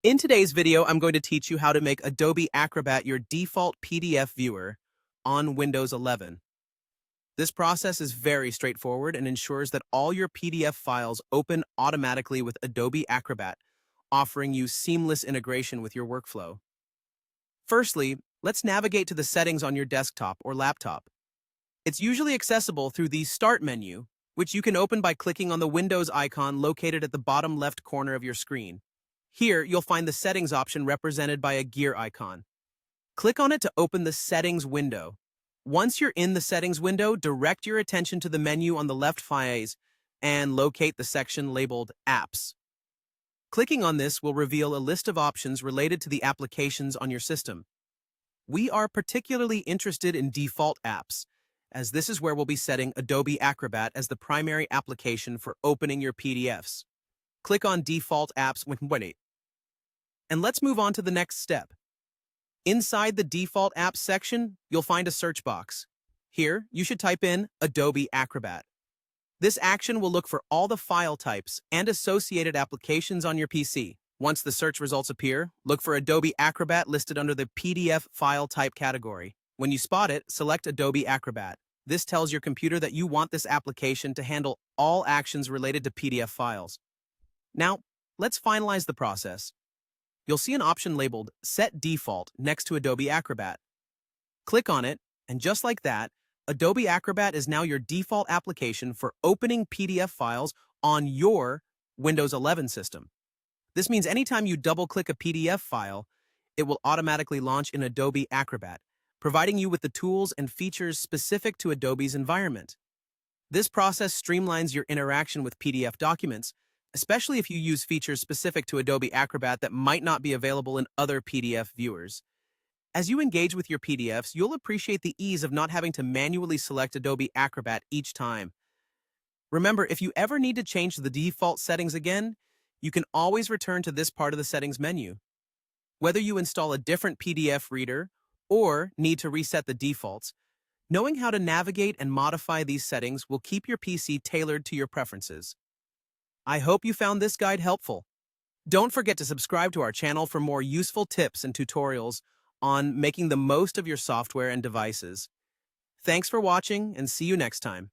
In today's video, I'm going to teach you how to make Adobe Acrobat your default PDF viewer on Windows 11. This process is very straightforward and ensures that all your PDF files open automatically with Adobe Acrobat, offering you seamless integration with your workflow. Firstly, let's navigate to the settings on your desktop or laptop. It's usually accessible through the Start menu, which you can open by clicking on the Windows icon located at the bottom left corner of your screen. Here, you'll find the Settings option represented by a gear icon. Click on it to open the Settings window. Once you're in the Settings window, direct your attention to the menu on the left phase and locate the section labeled Apps. Clicking on this will reveal a list of options related to the applications on your system. We are particularly interested in default apps, as this is where we'll be setting Adobe Acrobat as the primary application for opening your PDFs. Click on Default Apps when ready. And let's move on to the next step. Inside the Default Apps section, you'll find a search box. Here, you should type in Adobe Acrobat. This action will look for all the file types and associated applications on your PC. Once the search results appear, look for Adobe Acrobat listed under the PDF file type category. When you spot it, select Adobe Acrobat. This tells your computer that you want this application to handle all actions related to PDF files. Now, let's finalize the process. You'll see an option labeled Set Default next to Adobe Acrobat. Click on it, and just like that, Adobe Acrobat is now your default application for opening PDF files on your Windows 11 system. This means anytime you double-click a PDF file, it will automatically launch in Adobe Acrobat, providing you with the tools and features specific to Adobe's environment. This process streamlines your interaction with PDF documents, especially if you use features specific to Adobe Acrobat that might not be available in other PDF viewers. As you engage with your PDFs, you'll appreciate the ease of not having to manually select Adobe Acrobat each time. Remember, if you ever need to change the default settings again, you can always return to this part of the settings menu. Whether you install a different PDF reader or need to reset the defaults, knowing how to navigate and modify these settings will keep your PC tailored to your preferences. I hope you found this guide helpful. Don't forget to subscribe to our channel for more useful tips and tutorials on making the most of your software and devices. Thanks for watching, and see you next time.